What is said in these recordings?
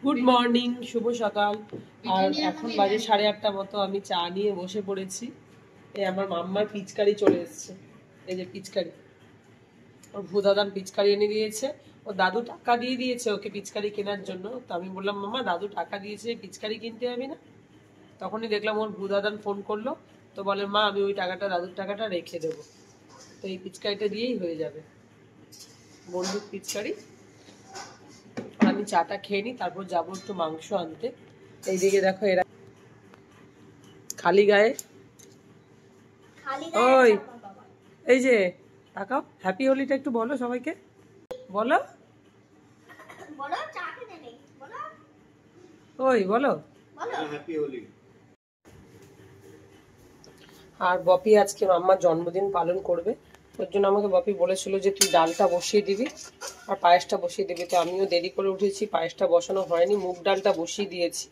Good morning, শুভ সকাল। আর এখন বাজে 8:30 মতো। আমি চা নিয়ে বসে পড়েছি। এই আমার মাম্মার পিচকারি চলে এসছে। এই যে পিচকারি, ওর ভুদাদান পিচকারি এনে দিয়েছে। ও দাদু টাকা দিয়ে দিয়েছে ওকে পিচকারি কেনার জন্য। তো আমি বললাম, মাম্মা দাদু টাকা দিয়েছে, পিচকারি কিনতে হবে না? তখনই দেখলাম ওর ভুদাদান ফোন করলো। তো বলে, মা আমি ওই টাকাটা, দাদুর টাকাটা রেখে দেবো। তো এই পিচকারিটা দিয়েই হয়ে যাবে, বন্দুক পিচকারি। আমি চাটা খেয়ে নিই, তারপর যাবো একটু মাংস আনতে। এইদিকে দেখো এরা খালি গায়ে। ওই এই যে তাকাও, হ্যাপি হোলিটা একটু বলো সবাইকে, বলো ওই বলো হ্যাপি হোলি। আর বপি আজকে মাম্মার জন্মদিন পালন করবে, ওর জন্য আমাকে বপি বলেছিল যে তুই ডালটা বসিয়ে দিবি আর পায়েসটা বসিয়ে দিবি। তো আমিও দেরি করে উঠেছি, পায়েসটা বসানো হয়নি, মুগ ডালটা বসিয়ে দিয়েছি।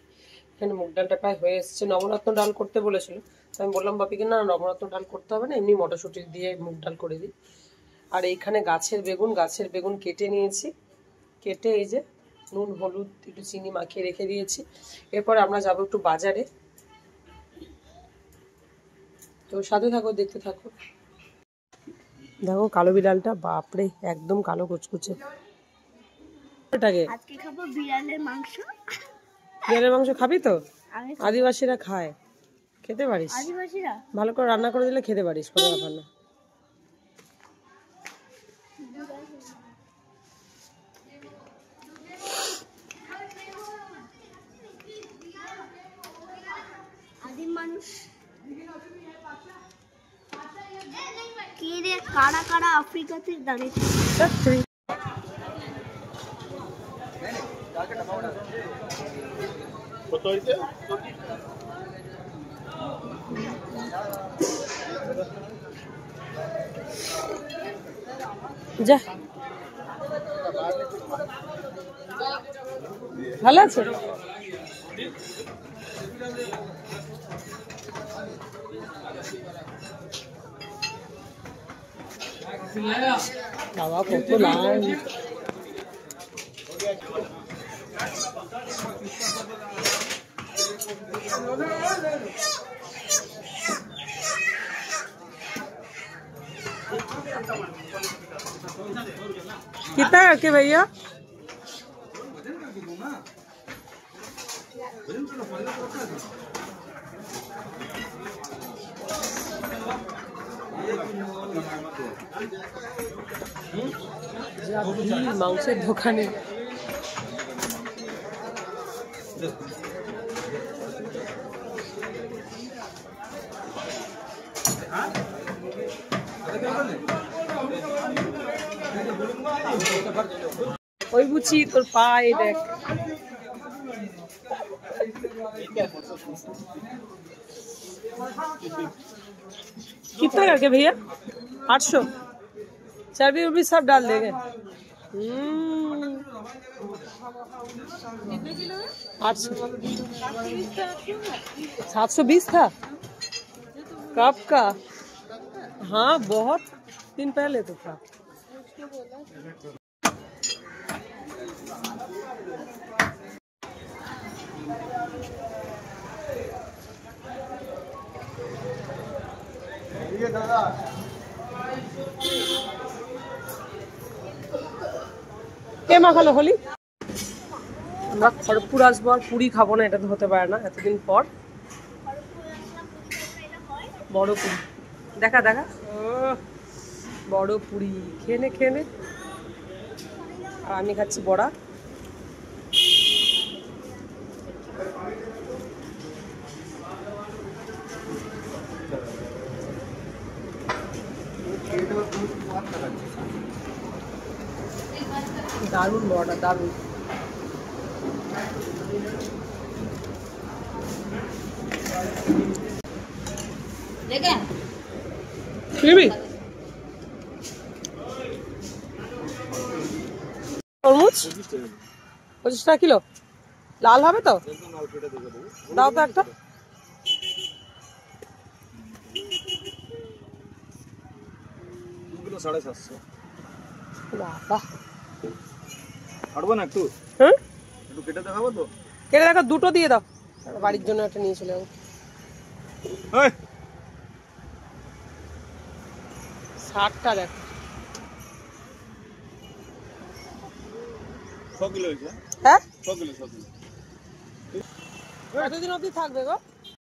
এখানে মুগ ডালটা প্রায় হয়ে এসছে। নবরত্ন ডাল করতে বলেছিল, তো আমি বললাম বাপিকে, না নবরত্ন ডাল করতে হবে না, এমনি মটরশুঁটি দিয়ে মুগ ডাল করে দিই। আর এইখানে গাছের বেগুন কেটে নিয়েছি। কেটে এই যে নুন হলুদ একটু চিনি মাখিয়ে রেখে দিয়েছি। এরপর আমরা যাবো একটু বাজারে। তো সাথে থাকো, দেখতে থাকো। দেখো কালো বিড়ালটা, বাপরে একদম কালো কুচকুচে। আজকে খাবো বিড়ালের মাংস। বিড়ালের মাংস খাবি তো? আদিবাসীরা খায়, খেতে পারিস। আদিবাসীরা ভালো করে রান্না করে দিলে খেতে পারিস, কোনো ব্যাপার না। আদিম মানুষ কি রে, কারা কারা আফ্রিকাতে দাঁড়িয়ে। যা ভালো আছে। বাবা কত লাইন। कितना करके भैया? মাংসের দোকানে ওই বুঝি তোর পায়ে দেখ। कितना करके भैया? 800। चर्बी उर्बी सब डाल देंगे। 800। 720 था। कब का? हाँ बहुत दिन पहले तो था। কে মাখালো হোলি? আমরা খড়গপুর আসবো আর পুরি খাবো না, এটা তো হতে পারে না এতদিন পর। বড় পুরি দেখা দেখা, বড় পুরি খেয়ে নে। আর আমি খাচ্ছি বড়া। দারুণ বড়া, দারুণ। তরমুজ 25 টাকা কিলো। লাল হবে তো? দাও তো একটা। বাবা ছাড়বো না একটু হ্যাঁ একটু কেটে দেখাবো তো কেটে দেখো, দুটো দিয়ে দাও, বাড়ির জন্য একটা নিয়ে চলে যাবো। এই 60টা দেখো। 6 কিলো হয়েছে হ্যাঁ 6 কিলো কতদিন অবধি থাকবে গো?